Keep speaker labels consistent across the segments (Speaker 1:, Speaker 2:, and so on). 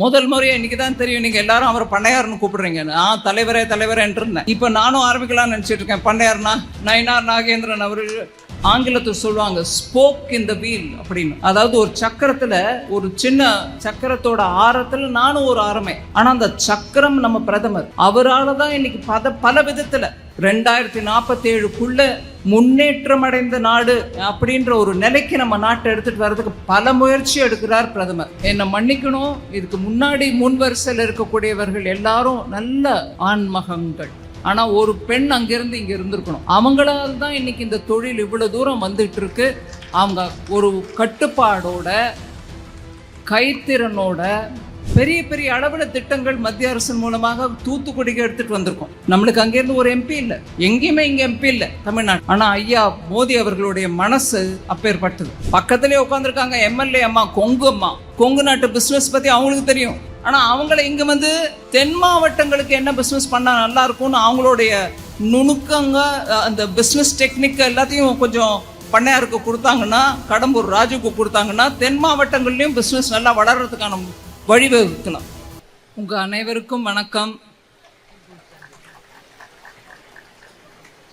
Speaker 1: முதல் முறையா இன்னைக்கு தான் தெரியும் நீங்கள் எல்லாரும் அவரை பண்ணையார்னு கூப்பிடுறீங்க. நான் தலைவரேன்ட்டு இருந்தேன். இப்போ நானும் ஆரம்பிக்கலாம்னு நினச்சிட்டு இருக்கேன். பண்ணையார்னா நயினார் நாகேந்திரன் அவர்கள் ஆங்கிலத்தில் சொல்லுவாங்க ஸ்போக் இன் த வீல் அப்படின்னு. அதாவது ஒரு சக்கரத்தில், ஒரு சின்ன சக்கரத்தோட ஆரத்தில் நானும் ஒரு ஆரமே. ஆனால் அந்த சக்கரம் நம்ம பிரதமர் அவரால் தான் இன்னைக்கு பல விதத்தில் 2047க்குள்ள முன்னேற்றம் அடைந்த நாடு அப்படின்ற ஒரு நிலைக்கு நம்ம நாட்டை எடுத்துட்டு வர்றதுக்கு பல முயற்சி எடுக்கிறார் பிரதமர். என்னை மன்னிக்கணும், இதுக்கு முன்னாடி முன் வரிசையில் இருக்கக்கூடியவர்கள் எல்லாரும் நல்ல ஆண்மகங்கள். ஆனால் ஒரு பெண் அங்கிருந்து இங்கே இருந்திருக்கணும். அவங்களால் தான் இன்னைக்கு இந்த தொழில் இவ்வளோ தூரம் வந்துட்டு இருக்கு. அவங்க ஒரு கட்டுப்பாடோட, கைத்திறனோட பெரிய பெரிய அளவில் திட்டங்கள் மத்திய அரசின் மூலமாக தூத்துக்குடிக்கு எடுத்துட்டு வந்திருக்கோம். நம்மளுக்கு அங்கேருந்து ஒரு எம்பி இல்லை, எங்கேயுமே இங்கே எம்பி இல்லை தமிழ்நாடு. ஆனால் ஐயா மோடி அவர்களுடைய மனசு அப்பேற்பட்டது. பக்கத்திலே உட்காந்துருக்காங்க எம்எல்ஏ அம்மா, கொங்கு நாட்டு பிஸ்னஸ் பற்றி அவங்களுக்கு தெரியும். ஆனால் அவங்கள இங்கே வந்து தென் மாவட்டங்களுக்கு என்ன பிஸ்னஸ் பண்ணால் நல்லா இருக்கும்னு அவங்களுடைய நுணுக்கங்க, அந்த பிஸ்னஸ் டெக்னிக் எல்லாத்தையும் கொஞ்சம் பண்ணையாருக்கு கொடுத்தாங்கன்னா, கடம்பூர் ராஜுக்கு கொடுத்தாங்கன்னா தென் மாவட்டங்கள்லையும் பிஸ்னஸ் நல்லா வளர்கிறதுக்கான வழிவகுக்கலாம். உங்கள் அனைவருக்கும் வணக்கம்.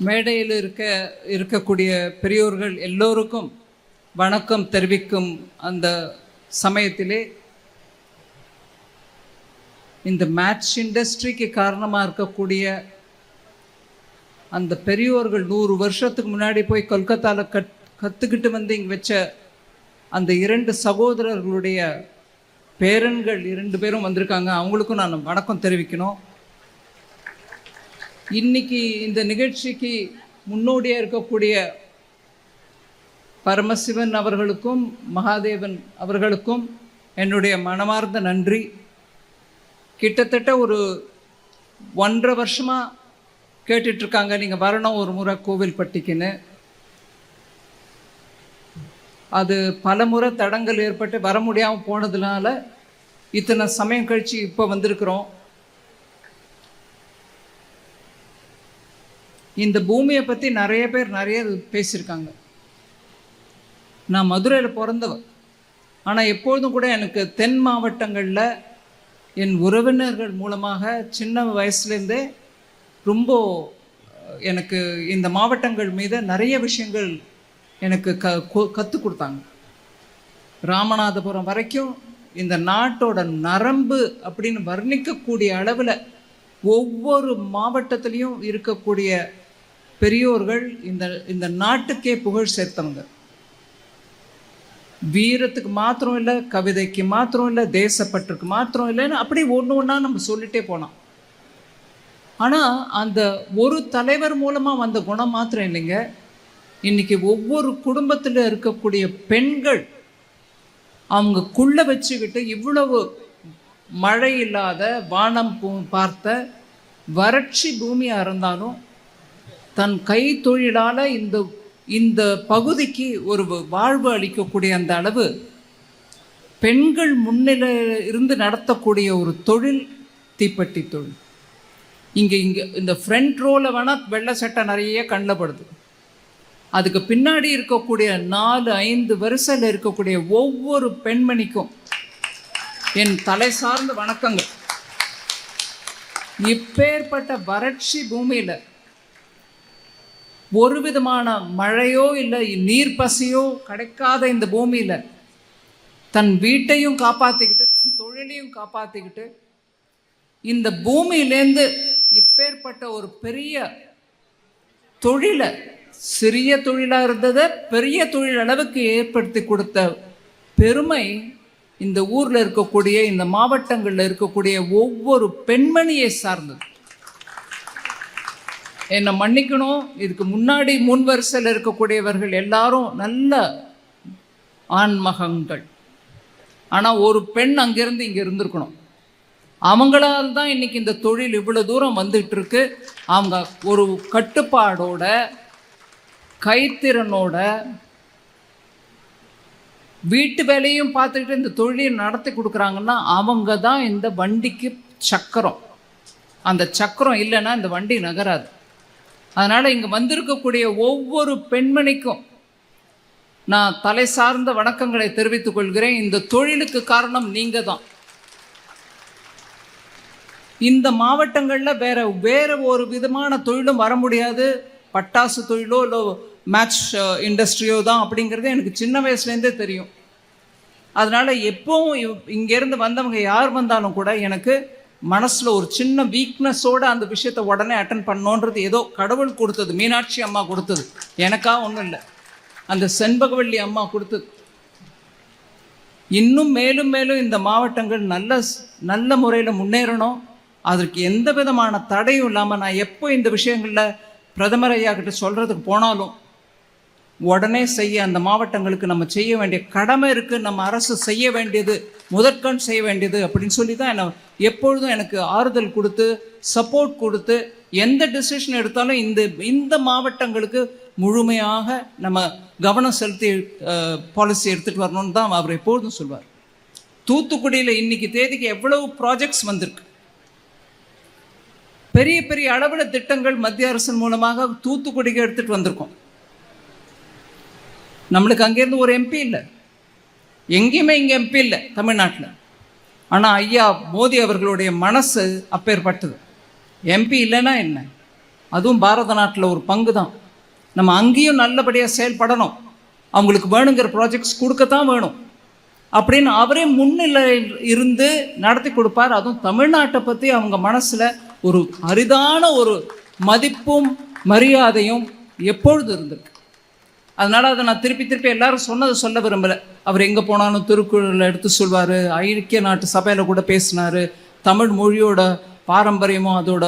Speaker 1: மேடையில் இருக்கக்கூடிய பெரியோர்கள் எல்லோருக்கும் வணக்கம் தெரிவிக்கும் அந்த சமயத்திலே இந்த மேட்ச் இண்டஸ்ட்ரிக்கு காரணமாக இருக்கக்கூடிய அந்த பெரியோர்கள் 100 வருஷத்துக்கு முன்னாடி போய் கொல்கத்தாவில் கற்றுக்கிட்டு வந்து இங்கே வச்ச அந்த 2 சகோதரர்களுடைய பேரன்கள் 2 பேரும் வந்திருக்காங்க. அவங்களுக்கும் நான் வணக்கம் தெரிவிக்கணும். இன்னைக்கு இந்த நிகழ்ச்சிக்கு முன்னோடியாக இருக்கக்கூடிய பரமசிவன் அவர்களுக்கும் மகாதேவன் அவர்களுக்கும் என்னுடைய மனமார்ந்த நன்றி. கிட்டத்தட்ட ஒரு 1.5 வருஷமாக கேட்டுட்ருக்காங்க, நீங்கள் வரணும் ஒரு முறை கோவில்பட்டிக்குன்னு. அது பல முறை தடங்கள் ஏற்பட்டு வர முடியாமல் போனதுனால இத்தனை சமயம் கழித்து இப்போ வந்திருக்கிறோம். இந்த பூமியை பற்றி நிறைய பேர் நிறைய பேசியிருக்காங்க. நான் மதுரையில் பிறந்தவர். ஆனால் எப்பொழுதும் கூட எனக்கு தென் மாவட்டங்களில் என் உறவினர்கள் மூலமாக சின்ன வயசுலேருந்தே ரொம்ப எனக்கு இந்த மாவட்டங்கள் மீது நிறைய விஷயங்கள் எனக்கு கற்றுக் கொடுத்தாங்க. ராமநாதபுரம் வரைக்கும் இந்த நாட்டோட நரம்பு அப்படின்னு வர்ணிக்கக்கூடிய அளவில் ஒவ்வொரு மாவட்டத்திலையும் இருக்கக்கூடிய பெரியோர்கள் இந்த நாட்டுக்கே புகழ் சேர்த்தவங்க. வீரத்துக்கு மாத்திரம் இல்லை, கவிதைக்கு மாத்திரம் இல்லை, தேசப்பற்றுக்கு மாத்திரம் இல்லைன்னு அப்படி ஒன்று ஒன்றா நம்ம சொல்லிட்டே போனோம். ஆனால் அந்த ஒரு தலைவர் மூலமாக வந்த குணம் மாத்திரம் இல்லைங்க. இன்றைக்கி ஒவ்வொரு குடும்பத்தில் இருக்கக்கூடிய பெண்கள் அவங்கக்குள்ளே வச்சுக்கிட்டு இவ்வளவு மழை இல்லாத, வானம் பார்த்த வறட்சி பூமியாக இருந்தாலும் தன் கை தொழிலால் இந்த பகுதிக்கு ஒரு வாழ்வு அளிக்கக்கூடிய அந்த அளவு பெண்கள் முன்னிலையில் இருந்து நடத்தக்கூடிய ஒரு தொழில் தீப்பெட்டி தொழில். இங்கே இந்த ஃப்ரண்ட் ரோவில் வேணால் வெள்ளை சட்டை நிறைய கண்ணில் படுது. அதுக்கு பின்னாடி இருக்கக்கூடிய 4-5 வரிசையில் இருக்கக்கூடிய ஒவ்வொரு பெண்மணிக்கும் என் தலை சார்ந்த வணக்கங்கள். இப்பேற்பட்ட வறட்சி பூமியில் ஒரு விதமான மழையோ இல்லை நீர் பசியோ கிடைக்காத இந்த பூமியில் தன் வீட்டையும் காப்பாற்றிக்கிட்டு, தன் தொழிலையும் காப்பாற்றிக்கிட்டு, இந்த பூமியிலேருந்து இப்பேற்பட்ட ஒரு பெரிய தொழிலை, சிறிய தொழிலாக இருந்ததை பெரிய தொழில் அளவுக்கு ஏற்படுத்தி கொடுத்த பெருமை இந்த ஊரில் இருக்கக்கூடிய, இந்த மாவட்டங்களில் இருக்கக்கூடிய ஒவ்வொரு பெண்மணியை சார்ந்தது. என்னை மன்னிக்கணும், இதுக்கு முன்னாடி முன் வரிசையில் இருக்கக்கூடியவர்கள் எல்லாரும் நல்ல ஆண்மகங்கள். ஆனால் ஒரு பெண் அங்கேருந்து இங்கே இருந்திருக்கணும். அவங்களால் தான் இன்னைக்கு இந்த தொழில் இவ்வளோ தூரம் வந்துட்டு இருக்கு. அவங்க ஒரு கட்டுப்பாடோட, கைத்திறனோட, வீட்டு வேலையும் பார்த்துக்கிட்டு இந்த தொழிலை நடத்தி கொடுக்குறாங்கன்னா அவங்க தான் இந்த வண்டிக்கு சக்கரம். அந்த சக்கரம் இல்லைன்னா இந்த வண்டி நகராது. அதனால் இங்கே வந்திருக்கக்கூடிய ஒவ்வொரு பெண்மணிக்கும் நான் தலை சார்ந்த வணக்கங்களை தெரிவித்துக் கொள்கிறேன். இந்த தொழிலுக்கு காரணம் நீங்கள் தான். இந்த மாவட்டங்களில் வேற ஒரு விதமான தொழிலும் வர முடியாது. பட்டாசு தொழிலோ இல்லை மேட்ச் இண்டஸ்ட்ரியோ தான் அப்படிங்கிறது எனக்கு சின்ன வயசுலேருந்தே தெரியும். அதனால் எப்போவும் இங்கேருந்து வந்தவங்க யார் வந்தாலும் கூட எனக்கு மனசில் ஒரு சின்ன வீக்னஸோடு அந்த விஷயத்தை உடனே அட்டன் பண்ணோன்றது ஏதோ கடவுள் கொடுத்தது, மீனாட்சி அம்மா கொடுத்தது, எனக்கா ஒன்றும் இல்லை, அந்த செண்பகவல்லி அம்மா கொடுத்தது. இன்னும் மேலும் மேலும் இந்த மாவட்டங்கள் நல்ல முறையில் முன்னேறணும். அதற்கு எந்த விதமான தடையும் இல்லாமல் நான் எப்போ இந்த விஷயங்களில் பிரதமர் ஐயா கிட்ட சொல்கிறதுக்கு போனாலும் உடனே செய்ய அந்த மாவட்டங்களுக்கு நம்ம செய்ய வேண்டிய கடமை இருக்குது. நம்ம அரசு செய்ய வேண்டியது, முதற்கண் செய்ய வேண்டியது அப்படின்னு சொல்லி தான் என்ன எப்பொழுதும் எனக்கு ஆறுதல் கொடுத்து சப்போர்ட் கொடுத்து எந்த டிசிஷன் எடுத்தாலும் இந்த மாவட்டங்களுக்கு முழுமையாக நம்ம கவனம் செலுத்தி பாலிசி எடுத்துகிட்டு வரணும்னு தான் அவர் எப்பொழுதும் சொல்வார். தூத்துக்குடியில் இன்னைக்கு தேதிக்கு எவ்வளவு ப்ராஜெக்ட்ஸ் வந்திருக்கு, பெரிய பெரிய அளவில் திட்டங்கள் மத்திய அரசின் மூலமாக தூத்துக்குடிக்கு எடுத்துகிட்டு வந்திருக்கோம். நம்மளுக்கு அங்கேருந்து ஒரு எம்பி இல்லை, எங்கேயுமே இங்கே எம்பி இல்லை தமிழ்நாட்டில். ஆனால் ஐயா மோடி அவர்களுடைய மனசு அப்பேற்பட்டது. எம்பி இல்லைன்னா என்ன, அதுவும் பாரத நாட்டில் ஒரு பங்கு தான். நம்ம அங்கேயும் நல்லபடியாக செயல்படணும், அவங்களுக்கு வேணுங்கிற ப்ராஜெக்ட்ஸ் கொடுக்கத்தான் வேணும் அப்படின்னு அவரே முன்னிலையில் இருந்து நடத்தி கொடுப்பார். அதுவும் தமிழ்நாட்டை பற்றி அவங்க மனசில் ஒரு அரிதான ஒரு மதிப்பும் மரியாதையும் எப்பொழுது இருந்திருக்கு. அதனால் அதை நான் திருப்பி எல்லாரும் சொன்னதை சொல்ல விரும்பலை. அவர் எங்கே போனாலும் திருக்குறளை எடுத்து சொல்வார், ஐக்கிய நாட்டு சபையில் கூட பேசினார், தமிழ் மொழியோட பாரம்பரியமும் அதோட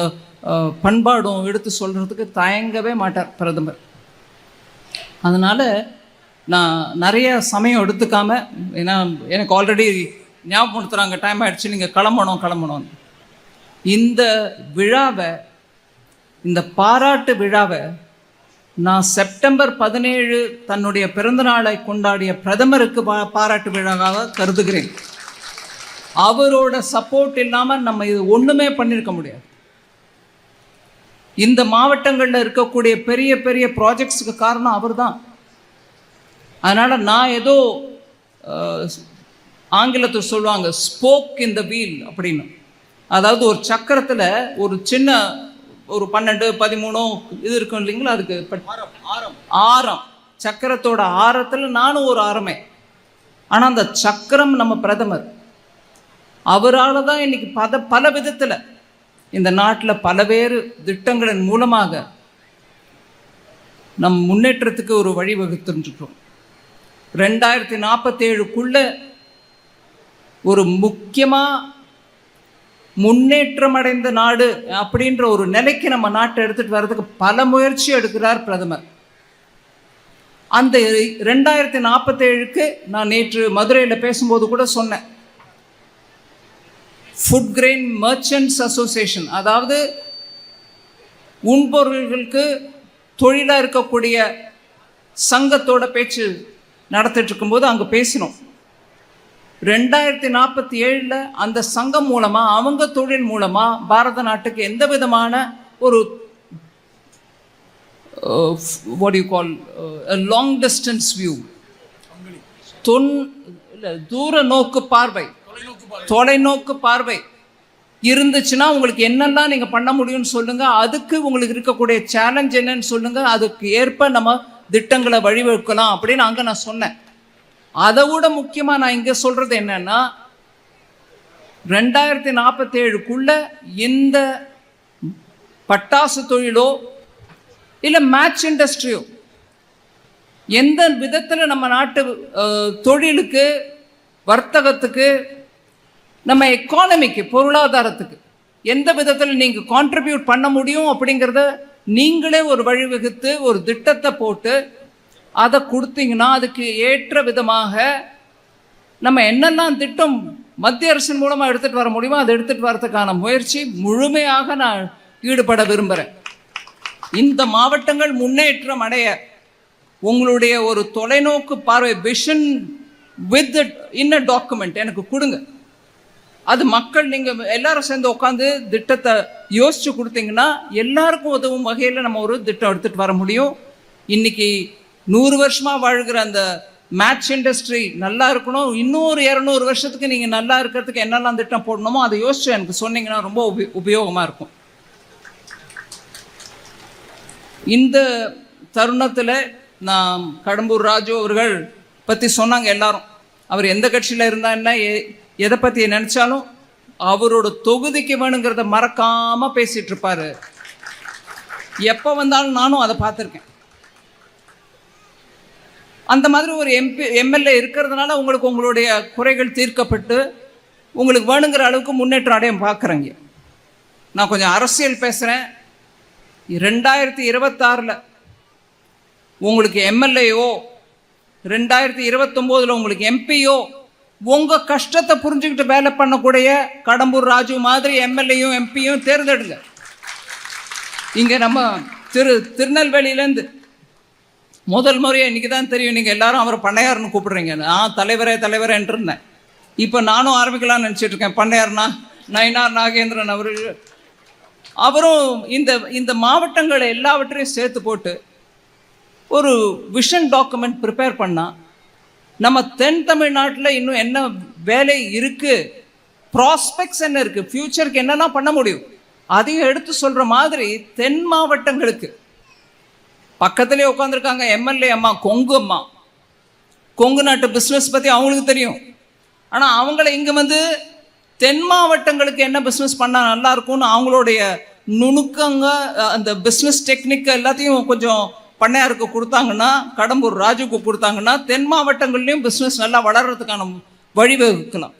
Speaker 1: பண்பாடும் எடுத்து சொல்கிறதுக்கு தயங்கவே மாட்டார் பிரதமர். அதனால் நான் நிறைய சமயம் எடுத்துக்காமல், ஏன்னா எனக்கு ஆல்ரெடி ஞாபகப்படுத்துகிறாங்க டைம் ஆகிடுச்சு, நீங்கள் கிளம்பணும். இந்த விழாவை, இந்த பாராட்டு விழாவை நான் செப்டம்பர் 17 தன்னுடைய பிறந்தநாளை கொண்டாடிய பிரதமருக்கு பாராட்டு விழாவாக கருதுகிறேன். அவரோட சப்போர்ட் இல்லாமல் நம்ம இது ஒன்றுமே பண்ணியிருக்க முடியாது. இந்த மாவட்டங்களில் இருக்கக்கூடிய பெரிய பெரிய ப்ராஜெக்ட்ஸுக்கு காரணம் அவர் தான். அதனால் நான் ஏதோ ஆங்கிலத்தில் சொல்லுவாங்க ஸ்போக் இன் த வீல் அப்படின்னு, அதாவது ஒரு சக்கரத்தில் ஒரு சின்ன ஒரு 12-13 இது இருக்கும் இல்லைங்களா, அதுக்கு ஆரம், சக்கரத்தோட ஆரத்தில் நானும் ஒரு ஆரமே. ஆனால் அந்த சக்கரம் நம்ம பிரதமர், அவரால் தான் இன்னைக்கு பல விதத்தில் இந்த நாட்டில் பலவேறு திட்டங்களின் மூலமாக நம் முன்னேற்றத்துக்கு ஒரு வழி வகுத்துருக்கோம். 2047க்குள்ள ஒரு முக்கியமாக முன்னேற்றமடைந்த நாடு அப்படின்ற ஒரு நிலைக்கு நம்ம நாட்டை எடுத்துகிட்டு வர்றதுக்கு பல முயற்சி எடுக்கிறார் பிரதமர். அந்த 2047க்கு நான் நேற்று மதுரையில் பேசும்போது கூட சொன்னேன், ஃபுட் கிரெயின் மர்ச்சன்ட்ஸ் அசோசியேஷன், அதாவது உண்பொருள்களுக்கு தொழிலாக இருக்கக்கூடிய சங்கத்தோட பேச்சு நடத்திட்டு இருக்கும்போது அங்கே பேசினோம். 2047 அந்த சங்கம் மூலமாக, அவங்க தொழில் மூலமாக பாரத நாட்டுக்கு எந்த விதமான ஒரு what you call long distance view, தூர நோக்கு பார்வை, தொலைநோக்கு பார்வை இருந்துச்சுன்னா உங்களுக்கு என்னெல்லாம் நீங்கள் பண்ண முடியும்னு சொல்லுங்கள், அதுக்கு உங்களுக்கு இருக்கக்கூடிய சேலஞ்ச் என்னன்னு சொல்லுங்கள், அதுக்கு ஏற்ப நம்ம திட்டங்களை வழிவகுக்கலாம் அப்படின்னு அங்கே நான் சொன்னேன். அதை விட முக்கியமாக நான் இங்கே சொல்கிறது என்னன்னா, 2047க்குள்ள இந்த பட்டாசு தொழிலோ இல்லை மேட்ச் இண்டஸ்ட்ரியோ எந்த விதத்தில் நம்ம நாட்டு தொழிலுக்கு, வர்த்தகத்துக்கு, நம்ம எக்கானமிக்கு, பொருளாதாரத்துக்கு எந்த விதத்தில் நீங்கள் கான்ட்ரிபியூட் பண்ண முடியும் அப்படிங்கிறத நீங்களே ஒரு வழிவகுத்து ஒரு திட்டத்தை போட்டு அதை கொடுத்தீங்கன்னா அதுக்கு ஏற்ற விதமாக நம்ம என்னெல்லாம் திட்டம் மத்திய அரசின் மூலமாக எடுத்துகிட்டு வர முடியுமோ அதை எடுத்துகிட்டு வரதுக்கான முயற்சி முழுமையாக நான் ஈடுபட விரும்புகிறேன். இந்த மாவட்டங்கள் முன்னேற்றம் அடைய உங்களுடைய ஒரு தொலைநோக்கு பார்வை, vision with in a document எனக்கு கொடுங்க. அது மக்கள் நீங்கள் எல்லாரும் சேர்ந்து உட்காந்து திட்டத்தை யோசித்து கொடுத்தீங்கன்னா எல்லாருக்கும் உதவும் வகையில் நம்ம ஒரு திட்டம் எடுத்துகிட்டு வர முடியும். இன்றைக்கி 100 வருஷமாக வாழ்கிற அந்த மேட்ச் இண்டஸ்ட்ரி நல்லா இருக்கணும், இன்னொரு 200 வருஷத்துக்கு நீங்கள் நல்லா இருக்கிறதுக்கு என்னெல்லாம் திட்டம் போடணுமோ அதை யோசிச்சு எனக்கு சொன்னீங்கன்னா ரொம்ப உபயோகமாக இருக்கும். இந்த தருணத்தில் நான் கடம்பூர் ராஜு அவர்கள் பற்றி சொன்னாங்க எல்லாரும். அவர் எந்த கட்சியில் இருந்தால் என்ன, எதை பற்றி நினச்சாலும் அவரோட தொகுதிக்கு வேணுங்கிறத மறக்காமல் பேசிகிட்டு இருப்பார். எப்போ வந்தாலும் நானும் அதை பார்த்துருக்கேன். அந்த மாதிரி ஒரு எம்எல்ஏ இருக்கிறதுனால உங்களுக்கு உங்களுடைய குறைகள் தீர்க்கப்பட்டு உங்களுக்கு வேணுங்கிற அளவுக்கு முன்னேற்றம் அடையும் பார்க்குறேங்க. நான் கொஞ்சம் அரசியல் பேசுகிறேன். 2026 உங்களுக்கு எம்எல்ஏயோ 2029 உங்களுக்கு எம்பியோ உங்கள் கஷ்டத்தை புரிஞ்சுக்கிட்டு வேலை பண்ணக்கூடிய கடம்பூர் ராஜு மாதிரி எம்எல்ஏயும் எம்பியும் தேர்ந்தெடுங்க. இங்கே நம்ம திருநெல்வேலியிலேருந்து முதல் முறையாக இன்றைக்கி தான் தெரியும், நீங்கள் எல்லாரும் அவரை பண்ணையார்னு கூப்பிடுறீங்க. நான் தலைவரேன்ட்டு இருந்தேன். இப்போ நானும் ஆரம்பிக்கலாம்னு நினச்சிட்ருக்கேன். பண்ணையார்னா நயினார் நாகேந்திரன் அவரும் இந்த மாவட்டங்களை எல்லாவற்றையும் சேர்த்து போட்டு ஒரு விஷன் டாக்குமெண்ட் ப்ரிப்பேர் பண்ணால் நம்ம தென் தமிழ்நாட்டில் இன்னும் என்ன வேலை இருக்குது, ப்ராஸ்பெக்ட்ஸ் என்ன இருக்குது, ஃப்யூச்சருக்கு என்னெல்லாம் பண்ண முடியும் அதையும் எடுத்து சொல்கிற மாதிரி தென் மாவட்டங்களுக்கு பக்கத்துலேயே உட்காந்துருக்காங்க எம்எல்ஏ அம்மா, கொங்கு நாட்டு பிஸ்னஸ் பற்றி அவங்களுக்கு தெரியும். ஆனால் அவங்கள இங்கே வந்து தென் மாவட்டங்களுக்கு என்ன பிஸ்னஸ் பண்ணால் நல்லாயிருக்கும்னு அவங்களுடைய நுணுக்கங்க அந்த பிஸ்னஸ் டெக்னிக் எல்லாத்தையும் கொஞ்சம் பண்ணையாருக்கு கொடுத்தாங்கன்னா, கடம்பூர் ராஜுக்கு கொடுத்தாங்கன்னா தென் மாவட்டங்கள்லேயும் பிஸ்னஸ் நல்லா வளர்கிறதுக்கான வழிவகுக்கலாம்.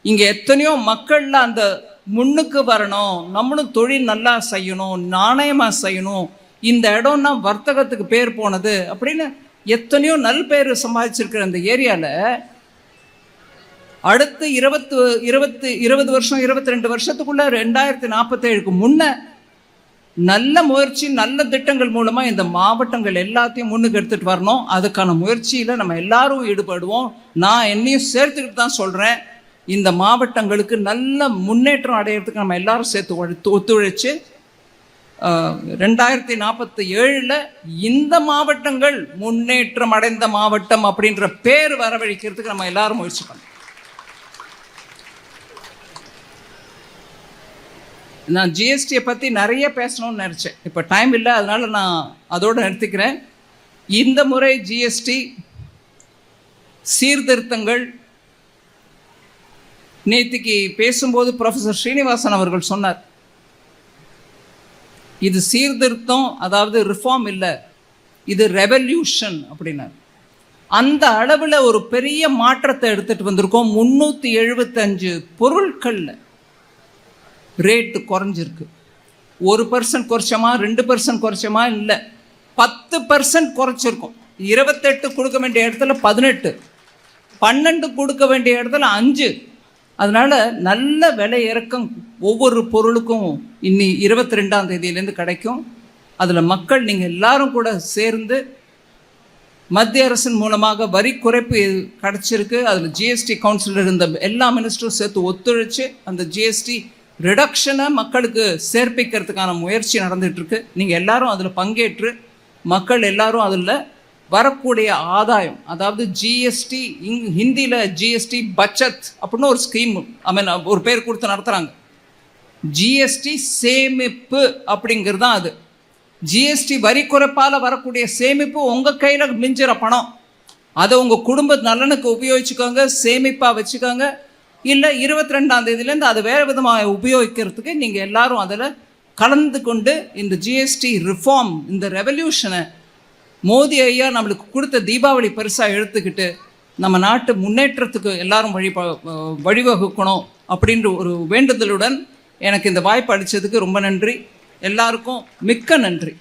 Speaker 1: இங்கே எத்தனையோ மக்களில் அந்த முன்னுக்கு வரணும், நம்மளும் தொழில் நல்லா செய்யணும், நாணயமாக செய்யணும், இந்த இடம்னா வர்த்தகத்துக்கு பேர் போனது அப்படின்னு எத்தனையோ நல் பேர் சம்பாதிச்சிருக்கிற அந்த ஏரியாவில் அடுத்து 20 வருஷம் 22 வருஷத்துக்குள்ள 2047 முன்ன நல்ல முயற்சி நல்ல திட்டங்கள் மூலமாக இந்த மாவட்டங்கள் எல்லாத்தையும் முன்னுக்கு எடுத்துகிட்டு வரணும். அதுக்கான முயற்சியில் நம்ம எல்லாரும் ஈடுபடுவோம். நான் என்னையும் சேர்த்துக்கிட்டு தான் சொல்கிறேன். இந்த மாவட்டங்களுக்கு நல்ல முன்னேற்றம் அடையிறதுக்கு நம்ம எல்லாரும் சேர்த்து ஒத்துழைச்சு 2047 இந்த மாவட்டங்கள் முன்னேற்றம் அடைந்த மாவட்டம் அப்படின்ற பேர் வரவழைக்கிறதுக்கு நம்ம எல்லாரும் முயற்சி பண்ணோம். நான் ஜிஎஸ்டியை பற்றி நிறைய பேசணும்னு நினச்சேன். இப்போ டைம் இல்லை, அதனால் நான் அதோடு நிறுத்திக்கிறேன். இந்த முறை ஜிஎஸ்டி சீர்திருத்தங்கள் நேற்றுக்கு பேசும்போது ப்ரொஃபஸர் ஸ்ரீனிவாசன் அவர்கள் சொன்னார், இது சீர்திருத்தம், அதாவது ரிஃபார்ம் இல்லை, இது ரெவல்யூஷன் அப்படின்னார். அந்த அளவில் ஒரு பெரிய மாற்றத்தை எடுத்துகிட்டு வந்திருக்கோம். 375 பொருட்களில் ரேட்டு குறைஞ்சிருக்கு. 1% குறைச்சோமா, 2% குறைச்சோமா, இல்லை 10% குறைச்சிருக்கோம். 28 கொடுக்க வேண்டிய இடத்துல 18, 12 கொடுக்க வேண்டிய இடத்துல 5. அதனால் நல்ல விலை இறக்கம் ஒவ்வொரு பொருளுக்கும் இன்னி 22ஆம் தேதியிலேருந்து கிடைக்கும். அதில் மக்கள் நீங்கள் எல்லாரும் கூட சேர்ந்து மத்திய அரசின் மூலமாக வரி குறைப்பு கிடச்சிருக்கு. அதில் ஜிஎஸ்டி கவுன்சிலர் இருந்த எல்லா மினிஸ்டரும் சேர்த்து ஒத்துழைச்சு அந்த ஜிஎஸ்டி ரிடக்ஷனை மக்களுக்கு சேர்ப்பிக்கிறதுக்கான முயற்சி நடந்துகிட்ருக்கு. நீங்கள் எல்லாரும் அதில் பங்கேற்று மக்கள் எல்லாரும் அதில் வரக்கூடிய ஆதாயம், அதாவது ஜிஎஸ்டி, ஹிந்தியில் ஜிஎஸ்டி பச்சத் அப்படின்னு ஒரு ஸ்கீம் ஒரு பேர் கொடுத்து நடத்துகிறாங்க. ஜிஎஸ்டி சேமிப்பு அப்படிங்கிறது தான் அது. ஜிஎஸ்டி வரி குறைப்பால் வரக்கூடிய சேமிப்பு உங்கள் கையில் மிஞ்சிற பணம், அதை உங்கள் குடும்ப நலனுக்கு உபயோகிச்சுக்கோங்க, சேமிப்பாக வச்சுக்கோங்க. இல்லை 22ஆம் தேதியிலேருந்து அதை வேறு விதமாக உபயோகிக்கிறதுக்கு நீங்கள் எல்லாரும் அதில் கலந்து கொண்டு இந்த ஜிஎஸ்டி ரிஃபார்ம், இந்த ரெவல்யூஷனை மோடி ஐயா நம்மளுக்கு கொடுத்த தீபாவளி பரிசாக எடுத்துக்கிட்டு நம்ம நாட்டு முன்னேற்றத்துக்கு எல்லாரும் வழிவகுக்கணும் அப்படின்ற ஒரு வேண்டுதலுடன் எனக்கு இந்த வாய்ப்பு அளித்ததுக்கு ரொம்ப நன்றி. எல்லாருக்கும் மிக்க நன்றி.